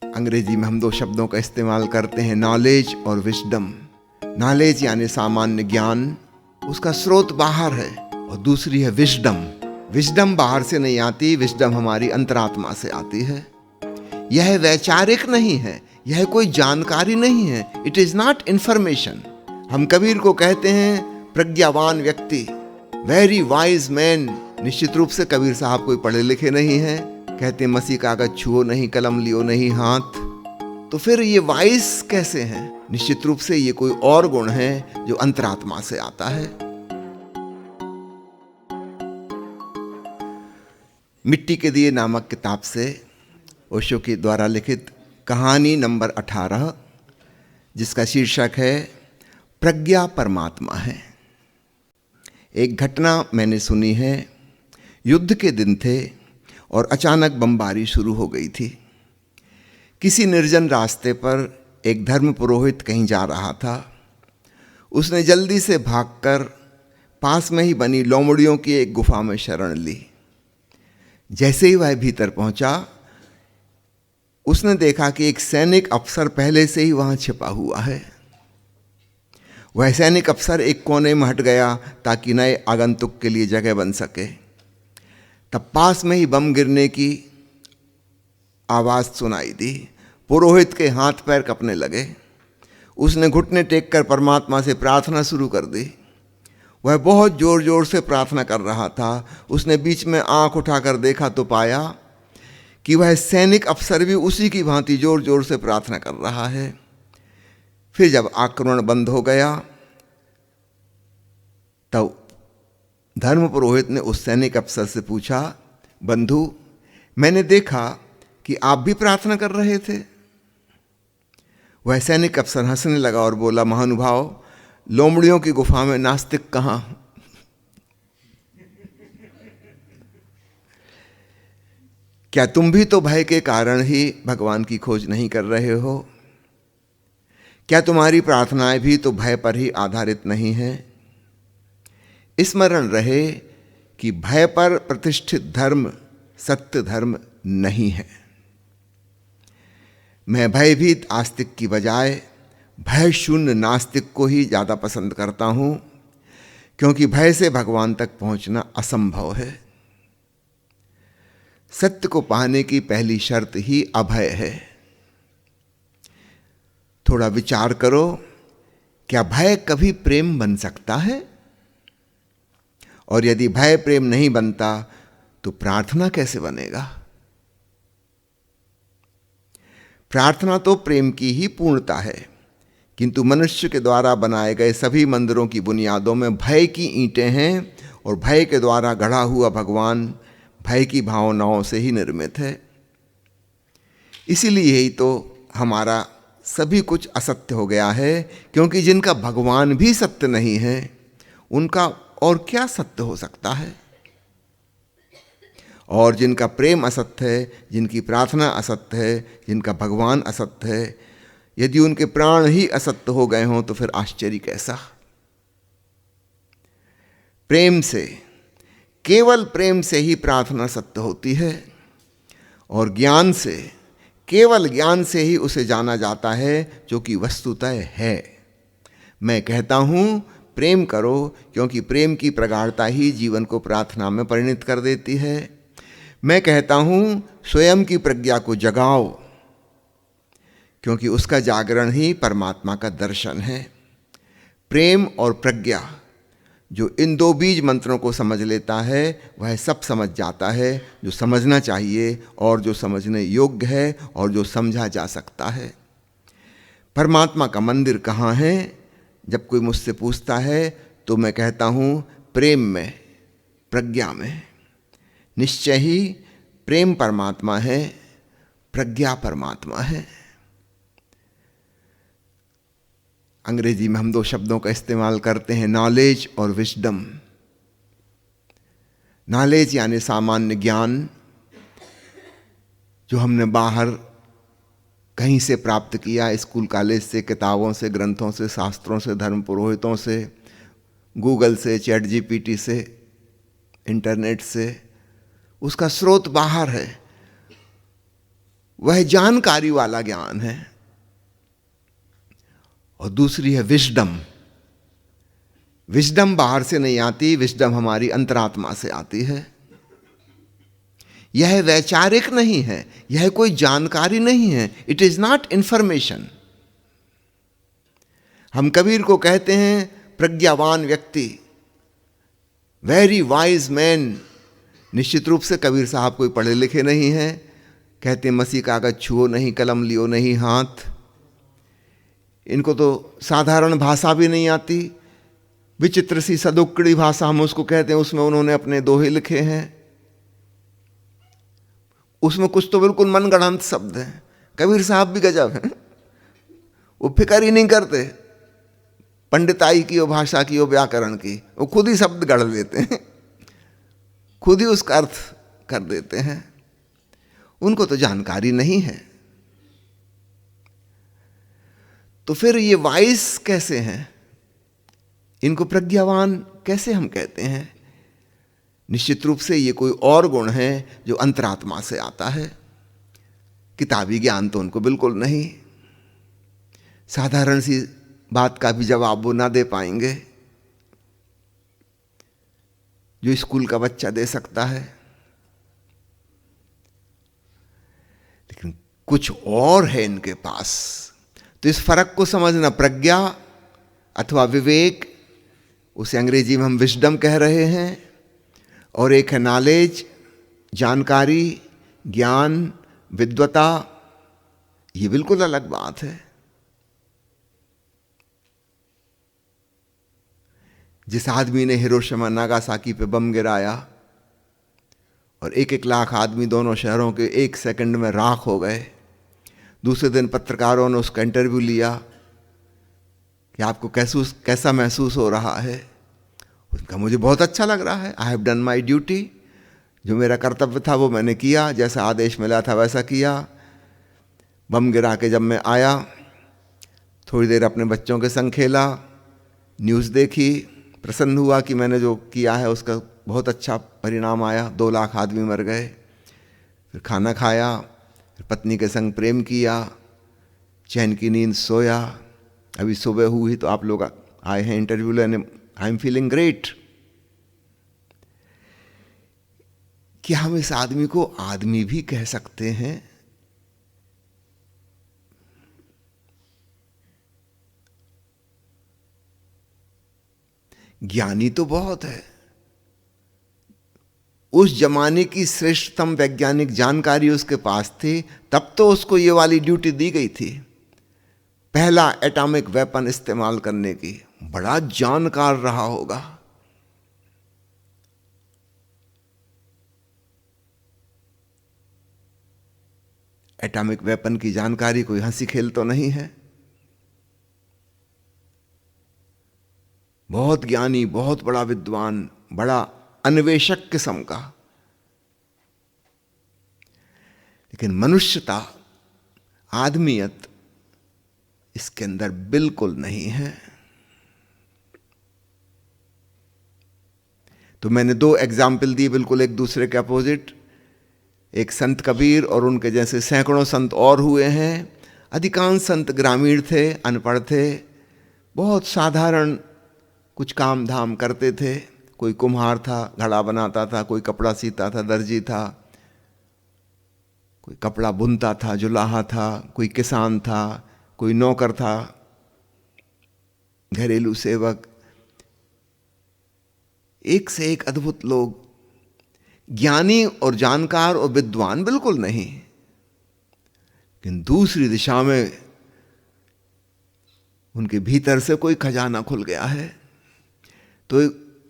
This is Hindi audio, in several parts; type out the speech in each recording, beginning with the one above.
अंग्रेजी में हम दो शब्दों का इस्तेमाल करते हैं, नॉलेज और विजडम। नॉलेज यानी सामान्य ज्ञान, उसका स्रोत बाहर है, और दूसरी है विजडम। विजडम बाहर से नहीं आती, विजडम हमारी अंतरात्मा से आती है। यह वैचारिक नहीं है, यह कोई जानकारी नहीं है, इट इज नॉट इंफॉर्मेशन। हम कबीर को कहते हैं प्रज्ञावान व्यक्ति, वेरी वाइज मैन। निश्चित रूप से कबीर साहब कोई पढ़े लिखे नहीं हैं। कहते मसीह कागज छुओ नहीं, कलम लियो नहीं हाथ। तो फिर ये वाइज कैसे हैं? निश्चित रूप से ये कोई और गुण है जो अंतरात्मा से आता है। मिट्टी के दिए नामक किताब से ओशो के द्वारा लिखित कहानी नंबर 18, जिसका शीर्षक है प्रज्ञा परमात्मा है। एक घटना मैंने सुनी है। युद्ध के दिन थे और अचानक बमबारी शुरू हो गई थी। किसी निर्जन रास्ते पर एक धर्म पुरोहित कहीं जा रहा था। उसने जल्दी से भागकर पास में ही बनी लोमड़ियों की एक गुफा में शरण ली। जैसे ही वह भीतर पहुंचा, उसने देखा कि एक सैनिक अफसर पहले से ही वहां छिपा हुआ है। वह सैनिक अफसर एक कोने में हट गया ताकि नए आगंतुक के लिए जगह बन सके। तब पास में ही बम गिरने की आवाज़ सुनाई दी। पुरोहित के हाथ पैर कँपने लगे। उसने घुटने टेक कर परमात्मा से प्रार्थना शुरू कर दी। वह बहुत ज़ोर ज़ोर से प्रार्थना कर रहा था। उसने बीच में आंख उठाकर देखा तो पाया कि वह सैनिक अफसर भी उसी की भांति ज़ोर ज़ोर से प्रार्थना कर रहा है। फिर जब आक्रमण बंद हो गया, तब धर्म पुरोहित ने उस सैनिक अफसर से पूछा, बंधु, मैंने देखा कि आप भी प्रार्थना कर रहे थे। वह सैनिक अफसर हंसने लगा और बोला, महानुभाव, लोमड़ियों की गुफा में नास्तिक कहाँ? क्या तुम भी तो भय के कारण ही भगवान की खोज नहीं कर रहे हो? क्या तुम्हारी प्रार्थनाएं भी तो भय पर ही आधारित नहीं हैं? स्मरण रहे कि भय पर प्रतिष्ठित धर्म सत्य धर्म नहीं है। मैं भयभीत आस्तिक की बजाय भय शून्य नास्तिक को ही ज़्यादा पसंद करता हूँ, क्योंकि भय से भगवान तक पहुँचना असंभव है। सत्य को पाने की पहली शर्त ही अभय है। थोड़ा विचार करो, क्या भय कभी प्रेम बन सकता है? और यदि भय प्रेम नहीं बनता तो प्रार्थना कैसे बनेगा? प्रार्थना तो प्रेम की ही पूर्णता है, किंतु मनुष्य के द्वारा बनाए गए सभी मंदिरों की बुनियादों में भय की ईंटें हैं, और भय के द्वारा गढ़ा हुआ भगवान भय की भावनाओं से ही निर्मित है। इसीलिए ही तो हमारा सभी कुछ असत्य हो गया है, क्योंकि जिनका भगवान भी सत्य नहीं है, उनका और क्या सत्य हो सकता है? और जिनका प्रेम असत्य है, जिनकी प्रार्थना असत्य है, जिनका भगवान असत्य है, यदि उनके प्राण ही असत्य हो गए हों तो फिर आश्चर्य कैसा? प्रेम से, केवल प्रेम से ही प्रार्थना सत्य होती है, और ज्ञान से, केवल ज्ञान से ही उसे जाना जाता है जो कि वस्तुतः है। मैं कहता हूँ, प्रेम करो, क्योंकि प्रेम की प्रगाढ़ता ही जीवन को प्रार्थना में परिणत कर देती है। मैं कहता हूँ, स्वयं की प्रज्ञा को जगाओ, क्योंकि उसका जागरण ही परमात्मा का दर्शन है। प्रेम और प्रज्ञा, जो इन दो बीज मंत्रों को समझ लेता है, वह सब समझ जाता है जो समझना चाहिए, और जो समझने योग्य है, और जो समझा जा सकता है। परमात्मा का मंदिर कहाँ है? जब कोई मुझसे पूछता है तो मैं कहता हूँ, प्रेम में, प्रज्ञा में। निश्चय ही प्रेम परमात्मा है, प्रज्ञा परमात्मा है। अंग्रेजी में हम दो शब्दों का इस्तेमाल करते हैं, नॉलेज और विजडम। नॉलेज यानी सामान्य ज्ञान, जो हमने बाहर कहीं से प्राप्त किया, स्कूल कॉलेज से, किताबों से, ग्रंथों से, शास्त्रों से, धर्म पुरोहितों से, गूगल से, चैट जीपीटी से, इंटरनेट से। उसका स्रोत बाहर है। वह जानकारी वाला ज्ञान है, और दूसरी है विजडम। विजडम बाहर से नहीं आती, विजडम हमारी अंतरात्मा से आती है। यह वैचारिक नहीं है, यह कोई जानकारी नहीं है, इट इज नॉट इंफॉर्मेशन। हम कबीर को कहते हैं प्रज्ञावान व्यक्ति, वेरी वाइज मैन। निश्चित रूप से कबीर साहब कोई पढ़े लिखे नहीं हैं। कहते हैं मसीह कागज छुओ नहीं, कलम लियो नहीं हाथ। इनको तो साधारण भाषा भी नहीं आती, विचित्र सी सदुक्कड़ी भाषा हम उसको कहते हैं, उसमें उन्होंने अपने दोहे लिखे हैं। उसमें कुछ तो बिल्कुल मनगढ़ंत शब्द हैं। कबीर साहब भी गजब हैं, वो फिक्र ही नहीं करते पंडिताई की, वो भाषा की, वो व्याकरण की। वो खुद ही शब्द गढ़ लेते हैं, खुद ही उसका अर्थ कर देते हैं। उनको तो जानकारी नहीं है। तो फिर ये वाइस कैसे हैं? इनको प्रज्ञावान कैसे हम कहते हैं? निश्चित रूप से ये कोई और गुण है जो अंतरात्मा से आता है। किताबी ज्ञान तो उनको बिल्कुल नहीं। साधारण सी बात का भी जवाब वो ना दे पाएंगे जो स्कूल का बच्चा दे सकता है। लेकिन कुछ और है इनके पास। तो इस फर्क को समझना, प्रज्ञा अथवा विवेक, उसे अंग्रेजी में हम विजडम कह रहे हैं, और एक है नॉलेज, जानकारी, ज्ञान, विद्वता। ये बिल्कुल अलग बात है। जिस आदमी ने हिरोशिमा नागासाकी पे बम गिराया और 1-1 लाख आदमी दोनों शहरों के 1 सेकंड में राख हो गए, दूसरे दिन पत्रकारों ने उसका इंटरव्यू लिया कि आपको कैसा महसूस हो रहा है। उसका मुझे बहुत अच्छा लग रहा है, I have done my duty. जो मेरा कर्तव्य था वो मैंने किया, जैसा आदेश मिला था वैसा किया। बम गिरा के जब मैं आया, थोड़ी देर अपने बच्चों के संग खेला, न्यूज़ देखी, प्रसन्न हुआ कि मैंने जो किया है उसका बहुत अच्छा परिणाम आया। 2 लाख आदमी मर गए। फिर खाना खाया, फिर पत्नी के संग प्रेम किया, चैन की नींद सोया। अभी सुबह हुई तो आप लोग आए हैं इंटरव्यू लेने। I am feeling great. क्या हम इस आदमी को आदमी भी कह सकते हैं? ज्ञानी तो बहुत है। उस जमाने की श्रेष्ठतम वैज्ञानिक जानकारी उसके पास थी, तब तो उसको ये वाली ड्यूटी दी गई थी, पहला एटॉमिक वेपन इस्तेमाल करने की। बड़ा जानकार रहा होगा। एटॉमिक वेपन की जानकारी कोई हंसी खेल तो नहीं है। बहुत ज्ञानी, बहुत बड़ा विद्वान, बड़ा अन्वेषक किस्म का। लेकिन मनुष्यता, आदमियत इसके अंदर बिल्कुल नहीं है। तो मैंने 2 एग्जाम्पल दिए बिल्कुल एक दूसरे के अपोजिट। एक संत कबीर और उनके जैसे सैकड़ों संत और हुए हैं। अधिकांश संत ग्रामीण थे, अनपढ़ थे, बहुत साधारण कुछ काम धाम करते थे। कोई कुम्हार था, घड़ा बनाता था, कोई कपड़ा सीता था, दर्जी था, कोई कपड़ा बुनता था, जुलाहा था, कोई किसान था, कोई नौकर था, घरेलू सेवक। एक से एक अद्भुत लोग, ज्ञानी और जानकार और विद्वान बिल्कुल नहीं। लेकिन दूसरी दिशा में उनके भीतर से कोई खजाना खुल गया है। तो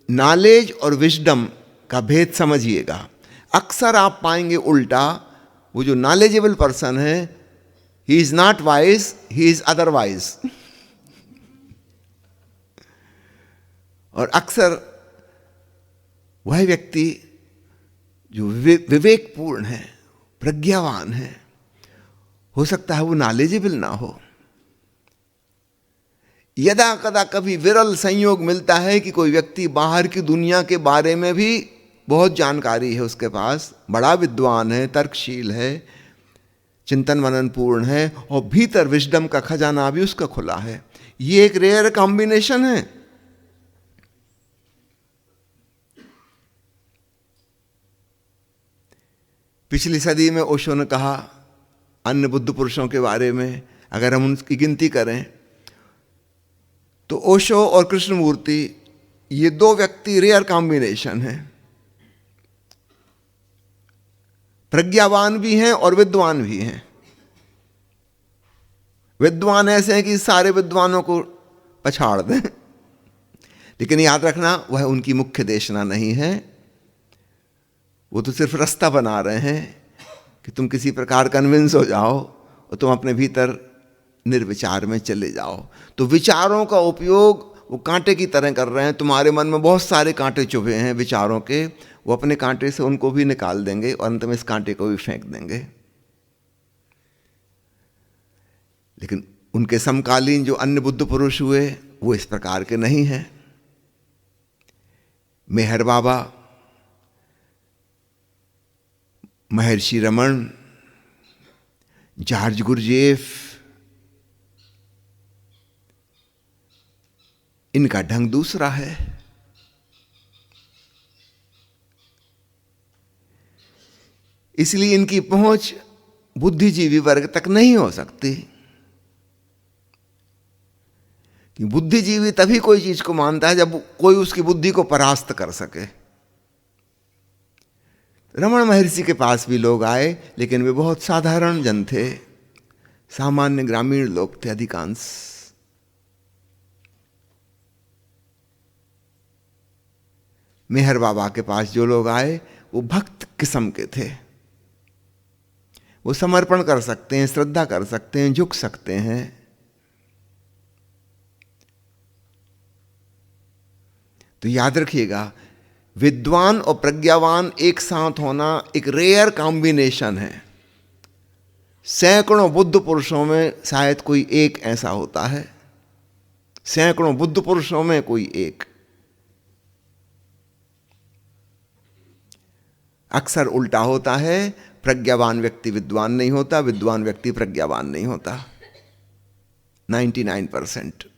नॉलेज और विजडम का भेद समझिएगा। अक्सर आप पाएंगे उल्टा, वो जो नॉलेजेबल पर्सन है, he is not wise, he is otherwise. और अक्सर वह व्यक्ति जो विवेकपूर्ण है, प्रज्ञावान है, हो सकता है वो नॉलेजेबल ना हो। यदा कदा कभी विरल संयोग मिलता है कि कोई व्यक्ति बाहर की दुनिया के बारे में भी बहुत जानकारी है उसके पास, बड़ा विद्वान है, तर्कशील है, चिंतन मनन पूर्ण है और भीतर विजडम का खजाना भी उसका खुला है। ये एक रेयर कॉम्बिनेशन है। पिछली सदी में ओशो ने कहा अन्य बुद्ध पुरुषों के बारे में, अगर हम उनकी गिनती करें तो ओशो और कृष्णमूर्ति ये दो व्यक्ति रेयर कॉम्बिनेशन है। प्रज्ञावान भी हैं और विद्वान भी हैं। विद्वान ऐसे हैं कि सारे विद्वानों को पछाड़ दें, लेकिन याद रखना वह उनकी मुख्य देशना नहीं है। वो तो सिर्फ रास्ता बना रहे हैं कि तुम किसी प्रकार कन्विंस हो जाओ और तुम अपने भीतर निर्विचार में चले जाओ। तो विचारों का उपयोग वो कांटे की तरह कर रहे हैं। तुम्हारे मन में बहुत सारे कांटे चुभे हैं विचारों के, वो अपने कांटे से उनको भी निकाल देंगे और अंत में इस कांटे को भी फेंक देंगे। लेकिन उनके समकालीन जो अन्य बुद्ध पुरुष हुए वो इस प्रकार के नहीं हैं। मेहर बाबा, महर्षि रमन, जॉर्ज गुरजेफ, इनका ढंग दूसरा है। इसलिए इनकी पहुंच बुद्धिजीवी वर्ग तक नहीं हो सकती। कि बुद्धिजीवी तभी कोई चीज को मानता है जब कोई उसकी बुद्धि को परास्त कर सके। रमण महर्षि के पास भी लोग आए, लेकिन वे बहुत साधारण जन थे, सामान्य ग्रामीण लोग थे अधिकांश। मेहर बाबा के पास जो लोग आए वो भक्त किस्म के थे। वो समर्पण कर सकते हैं, श्रद्धा कर सकते हैं, झुक सकते हैं। तो याद रखिएगा, विद्वान और प्रज्ञावान एक साथ होना एक रेयर कॉम्बिनेशन है। सैकड़ों बुद्ध पुरुषों में शायद कोई एक ऐसा होता है, सैकड़ों बुद्ध पुरुषों में कोई एक। अक्सर उल्टा होता है, प्रज्ञावान व्यक्ति विद्वान नहीं होता, विद्वान व्यक्ति प्रज्ञावान नहीं होता। 99%।